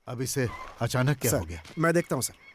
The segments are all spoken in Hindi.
अब इसे अचानक क्या सर, हो गया? मैं देखता हूँ सर।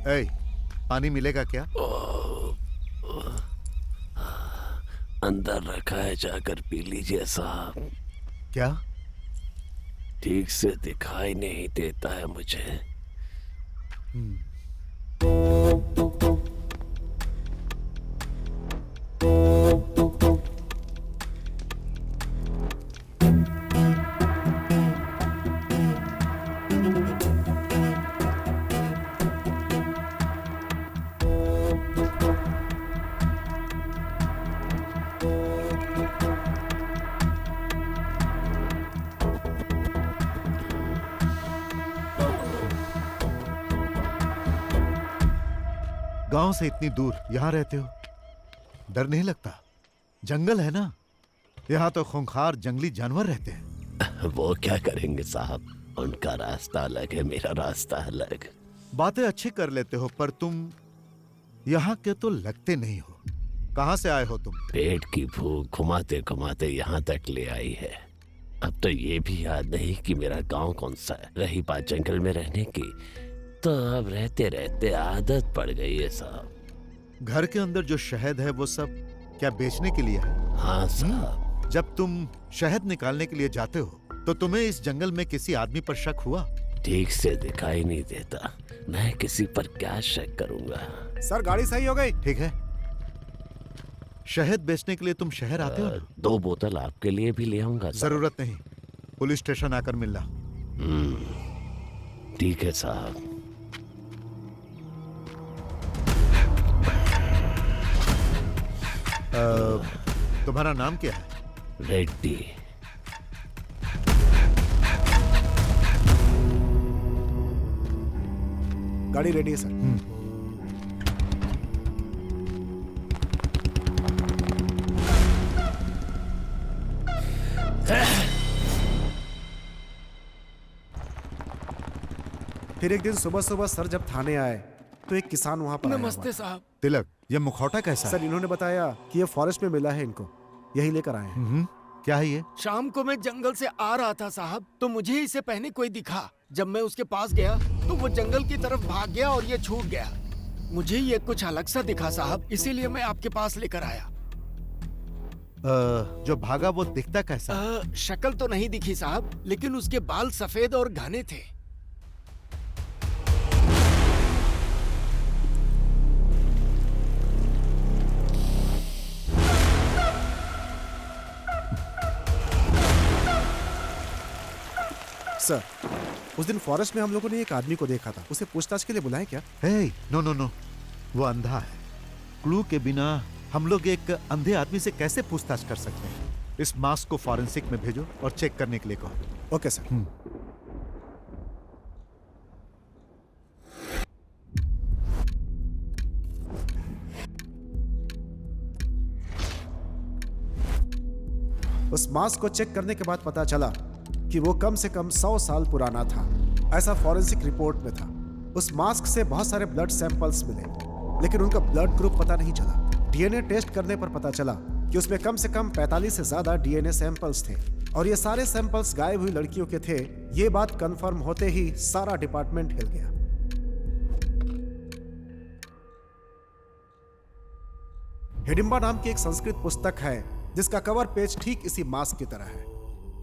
ए, पानी मिलेगा क्या? अंदर रखा है, जाकर पी लीजिए साहब। क्या? ठीक से दिखाई नहीं देता है मुझे। गांव से इतनी दूर यहां रहते हो, डर नहीं लगता? जंगल है ना, यहाँ तो खूंखार जंगली जानवर रहते हैं। वो क्या करेंगे साहब, उनका रास्ता अलग है, मेरा रास्ता अलग। बातें अच्छी कर लेते हो, पर तुम यहाँ के तो लगते नहीं हो। कहाँ से आए हो तुम? पेट की भूख घुमाते घुमाते यहाँ तक ले आई है। अब तो ये भी याद नहीं कि मेरा गांव कौन सा है। रही बात जंगल में रहने की, तो अब रहते रहते आदत पड़ गई है साहब। घर के अंदर जो शहद है वो सब क्या बेचने के लिए है? हाँ साहब। जब तुम शहद निकालने के लिए जाते हो तो तुम्हें इस जंगल में किसी आदमी पर शक हुआ? ठीक से दिखाई नहीं देता, मैं किसी पर क्या शक करूंगा। सर, गाड़ी सही हो गई। ठीक है, शहद बेचने के लिए तुम शहर आते हो ना? 2 बोतल आपके लिए भी ले आऊंगा साहब। जरूरत नहीं, पुलिस स्टेशन आकर मिलना। ठीक है साहब। तुम्हारा नाम क्या है? रेड्डी। गाड़ी रेडी है सर। फिर एक दिन सुबह सुबह सर जब थाने आए तो एक किसान वहां पर आया हुआ नमस्ते साहब। तिलक, ये मुखौटा कैसा सर, है? इन्होंने बताया कि ये फॉरेस्ट में मिला है इनको, यही लेकर आए हैं। क्या है ये? शाम को मैं जंगल से आ रहा था साहब, तो मुझे इसे पहने कोई दिखा। जब मैं उसके पास गया तो वो जंगल की तरफ भाग गया और ये छूट गया। मुझे ये कुछ अलग सा दिखा साहब, इसीलिए मैं आपके पास लेकर आया। जो भागा वो दिखता कैसा? शक्ल तो नहीं दिखी साहब, लेकिन उसके बाल सफेद और घने थे। सर, उस दिन फॉरेस्ट में हम लोगों ने एक आदमी को देखा था, उसे पूछताछ के लिए बुलाएं क्या? हे, नो नो नो, वो अंधा है। क्लू के बिना हम लोग एक अंधे आदमी से कैसे पूछताछ कर सकते हैं? इस मास्क को फॉरेंसिक में भेजो और चेक करने के लिए कहो। Okay sir. उस मास्क को चेक करने के बाद पता चला कि वो कम से कम 100 साल पुराना था, ऐसा फॉरेंसिक रिपोर्ट में था। उस मास्क से बहुत सारे ब्लड सैंपल्स मिले, लेकिन उनका ब्लड ग्रुप पता नहीं चला। डीएनए टेस्ट करने पर पता चला कि उसमें कम से कम 45 से ज्यादा डीएनए सैंपल्स थे और ये सारे सैंपल्स गायब हुई लड़कियों के थे। ये बात कंफर्म होते ही सारा डिपार्टमेंट हिल गया। हिडिंबा नाम की एक संस्कृत पुस्तक है जिसका कवर पेज ठीक इसी मास्क की तरह है।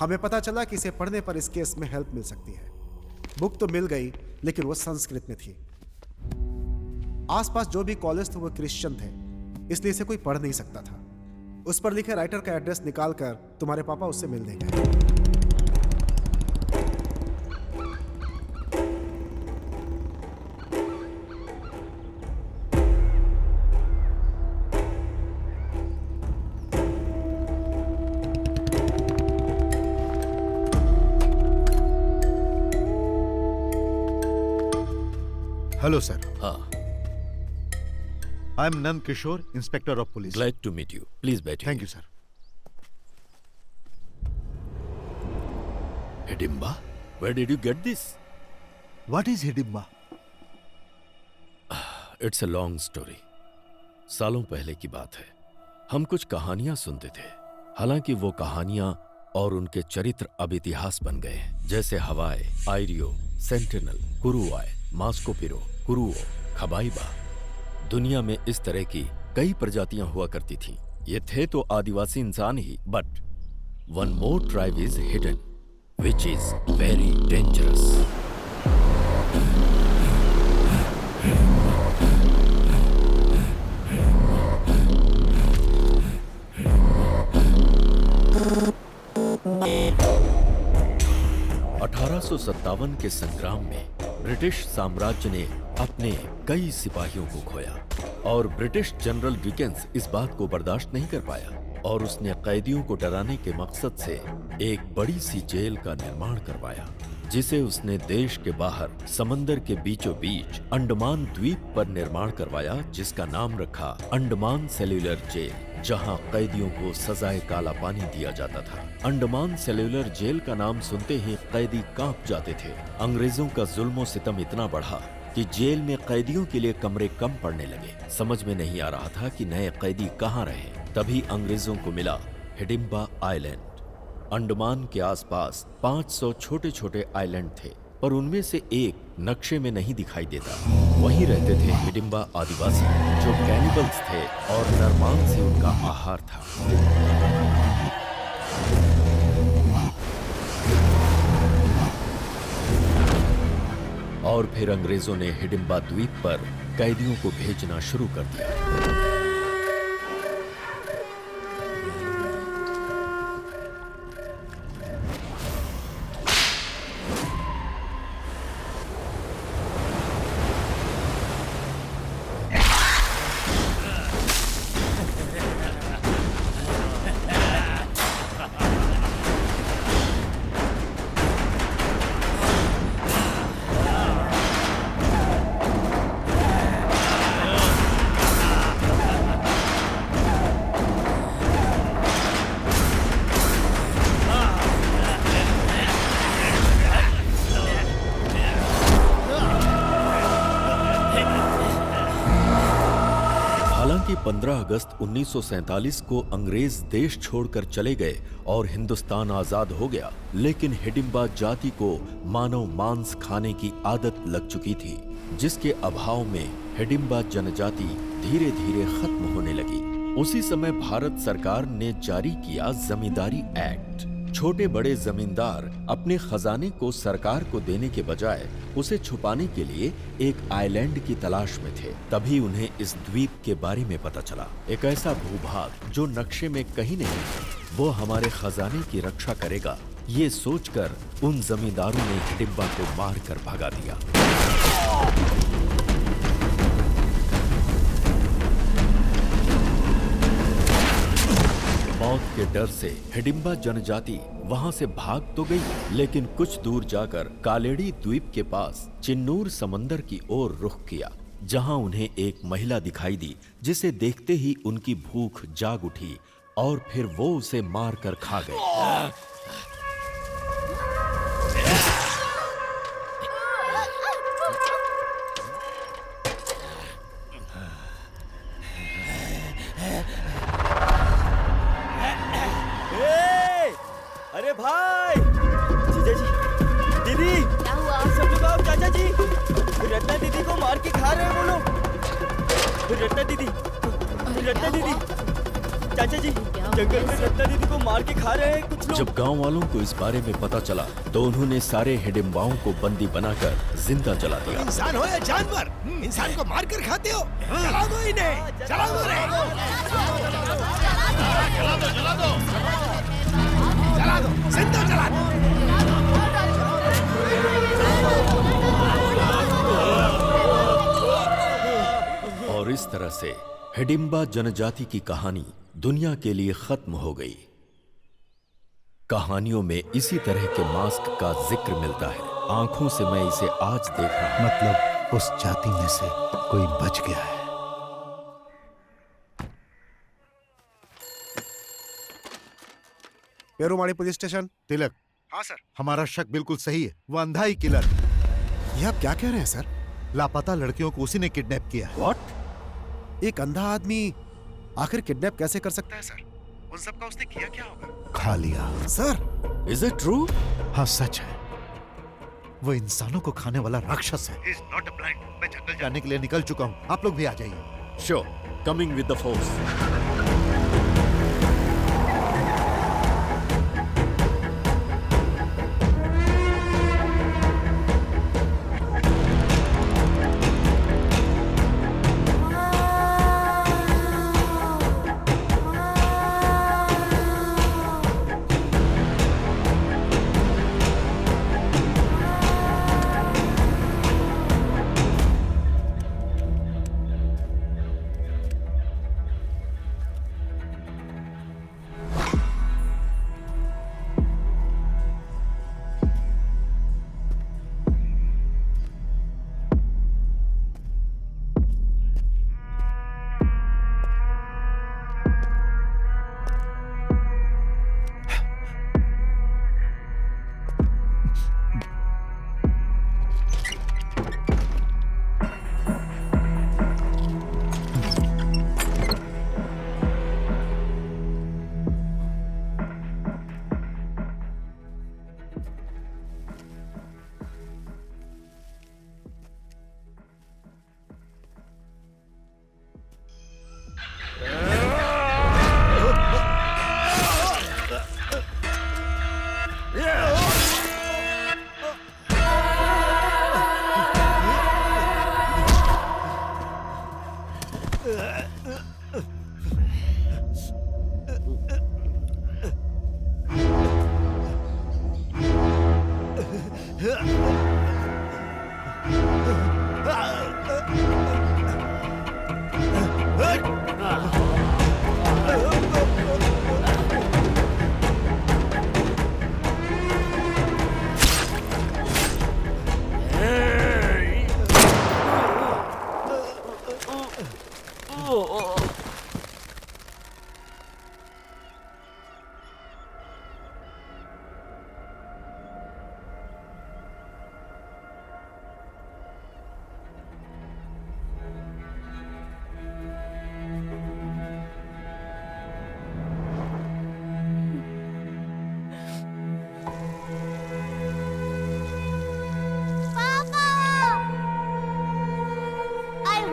हमें पता चला कि इसे पढ़ने पर इस केस में हेल्प मिल सकती है। बुक तो मिल गई, लेकिन वो संस्कृत में थी। आसपास जो भी कॉलेज थे वो क्रिश्चियन थे, इसलिए इसे कोई पढ़ नहीं सकता था। उस पर लिखे राइटर का एड्रेस निकालकर तुम्हारे पापा उससे मिल देंगे। Hello sir. हाँ, I am Nand Kishore, inspector of police. Glad to meet you. Please बैठिए। Thank you sir. Hidimba, where did you get this? What is Hidimba? It's a long story. सालों पहले की बात है। हम कुछ कहानियां सुनते थे। हालांकि वो कहानियां और उनके चरित्र अब इतिहास बन गए हैं, जैसे हवाई, आयरियो, सेंटिनल, कुरुआय, मास्कोपिरो, कुरुओ, खबाइबा। दुनिया में इस तरह की कई प्रजातियां हुआ करती थीं। ये थे तो आदिवासी इंसान ही, but one more tribe is hidden, which is very dangerous. (1857) के संग्राम में ब्रिटिश साम्राज्य ने अपने कई सिपाहियों को खोया और ब्रिटिश जनरल डिकेंस इस बात को बर्दाश्त नहीं कर पाया और उसने कैदियों को डराने के मकसद से एक बड़ी सी जेल का निर्माण करवाया, जिसे उसने देश के बाहर समंदर के बीचों बीच अंडमान द्वीप पर निर्माण करवाया, जिसका नाम रखा अंडमान सेल्यूलर जेल, जहां कैदियों को सजाए काला पानी दिया जाता था। अंडमान सेल्यूलर जेल का नाम सुनते ही कैदी कांप जाते थे। अंग्रेजों का जुल्म सितम इतना बढ़ा कि जेल में कैदियों के लिए कमरे कम पड़ने लगे। समझ में नहीं आ रहा था कि नए कैदी कहाँ रहे। तभी अंग्रेजों को मिला हिडिंबा आइलैंड। अंडमान के आसपास 500 छोटे छोटे आइलैंड थे, पर उनमें से एक नक्शे में नहीं दिखाई देता। वहीं रहते थे हिडिंबा आदिवासी, जो कैनिबल्स थे और नरमांस से उनका आहार था। और फिर अंग्रेजों ने हिडिंबा द्वीप पर कैदियों को भेजना शुरू कर दिया। हालांकि 15 अगस्त 1947 को अंग्रेज देश छोड़कर चले गए और हिंदुस्तान आजाद हो गया, लेकिन हिडिंबा जाति को मानव मांस खाने की आदत लग चुकी थी, जिसके अभाव में हिडिंबा जनजाति धीरे धीरे खत्म होने लगी। उसी समय भारत सरकार ने जारी किया जमींदारी एक्ट। छोटे बड़े जमींदार अपने खजाने को सरकार को देने के बजाय उसे छुपाने के लिए एक आइलैंड की तलाश में थे। तभी उन्हें इस द्वीप के बारे में पता चला, एक ऐसा भूभाग जो नक्शे में कहीं नहीं है, वो हमारे खजाने की रक्षा करेगा। ये सोचकर उन जमींदारों ने हिडिंबा को मार कर भगा दिया। मौत के डर से हिडिंबा जनजाति वहां से भाग तो गई, लेकिन कुछ दूर जाकर कालेड़ी द्वीप के पास चिन्नूर समंदर की ओर रुख किया, जहां उन्हें एक महिला दिखाई दी, जिसे देखते ही उनकी भूख जाग उठी और फिर वो उसे मारकर खा गए। अरे भाई, जीजा जी, दीदी, क्या हुआ? सब लोग आओ, चाचा जी, रत्ना दीदी को मार के खा रहे हैं वो लोग। रत्ना दीदी, चाचा जी, जंगल में रत्ना दीदी को मार के खा रहे हैं कुछ लोग। जब गांव वालों को इस बारे में पता चला तो उन्होंने सारे हिडिंबाओं को बंदी बनाकर जिंदा जला दिया। इंसान हो या जानवर, इंसान को मार कर खाते हो। जला दो इन्हें, जला दो रे। जला दो, जिंदा जला दो। और इस तरह से हिडिंबा जनजाति की कहानी दुनिया के लिए खत्म हो गई। कहानियों में इसी तरह के मास्क का जिक्र मिलता है। आंखों से मैं इसे आज देख रहा हूं। मतलब उस जाति में से कोई बच गया है। पेरुमाड़ी पुलिस स्टेशन। तिलक, हाँ सर। हमारा शक बिल्कुल सही है, वो अंधा ही किलर। ये आप क्या कह रहे हैं सर? लापता लड़कियों को उसी ने किडनैप किया है। व्हाट? एक अंधा आदमी आखिर किडनैप कैसे कर सकता है सर? उन सब का उसने किया क्या होगा? खा लिया। Sir, is it true? हाँ सच है, वो इंसानों को खाने वाला राक्षस है। He's not a blind. मैं जंगल जाने के लिए निकल चुका हूँ, आप लोग भी आ जाइए। Sure, coming with the force.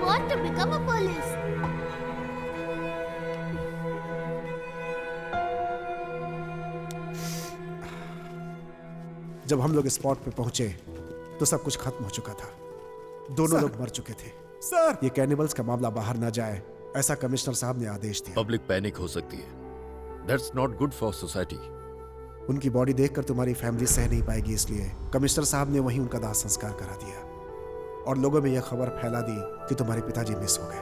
want to become a police. जब हम लोग स्पॉट पे पहुंचे तो सब कुछ खत्म हो चुका था। दोनों लोग मर चुके थे। सर, ये कैनिबल्स का मामला बाहर ना जाए ऐसा कमिश्नर साहब ने आदेश दिया। पब्लिक पैनिक हो सकती है। That's not good for society. उनकी बॉडी देखकर तुम्हारी फैमिली सह नहीं पाएगी, इसलिए कमिश्नर साहब ने वहीं उनका दाह संस्कार करा दिया और लोगों में यह खबर फैला दी कि तुम्हारे पिताजी मिस हो गए।